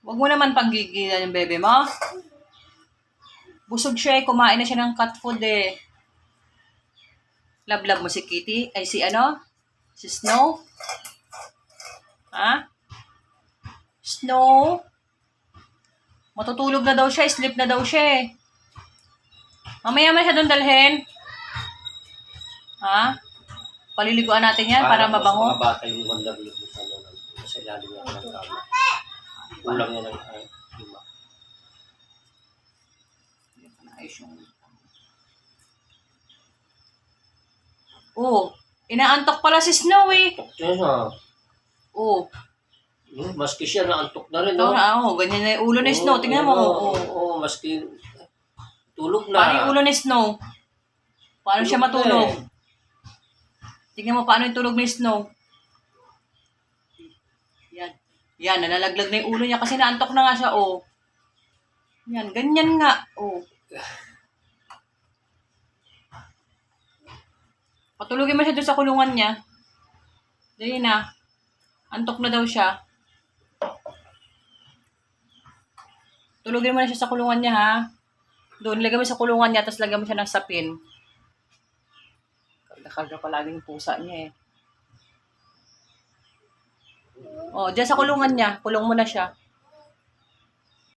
Huwag mo naman panggigilan yung bebe mo. Busog siya eh. Kumain na siya ng cat food eh. Love mo si Kitty? Ay si ano? Si Snow? Ha? Snow? Matutulog na daw siya. Sleep na daw siya eh. Mamaya man siya doon dalhin. Ha? Paliliguan natin yan para mabango. Sa mga bata yung mandaglig mo sa ano. Sa ilalim niya ng kama. Kulang niya ng lima. Ayos yung... Oh, inaantok pala si Snow eh. Antok niya siya. Oh. Maski siya naantok na rin. Ito na, ganyan na yung ulo ni Snow. Tingnan mo. Oo, maski tulog na. Paano yung ulo ni Snow? Paano siya matulog? Tingnan mo paano yung tulog ni Snow. Yan. Yan, nalalaglag na yung ulo niya kasi naantok na nga siya, oh. Yan, ganyan nga, oh. Patulogin mo siya doon sa kulungan niya. Dali na. Antok na daw siya. Tulogin mo na siya sa kulungan niya, ha? Doon, lagay mo sa kulungan niya, tapos lagay mo siya ng sapin. Karga palagi yung pusa niya, eh. Oh, dyan sa kulungan niya. Kulong mo na siya.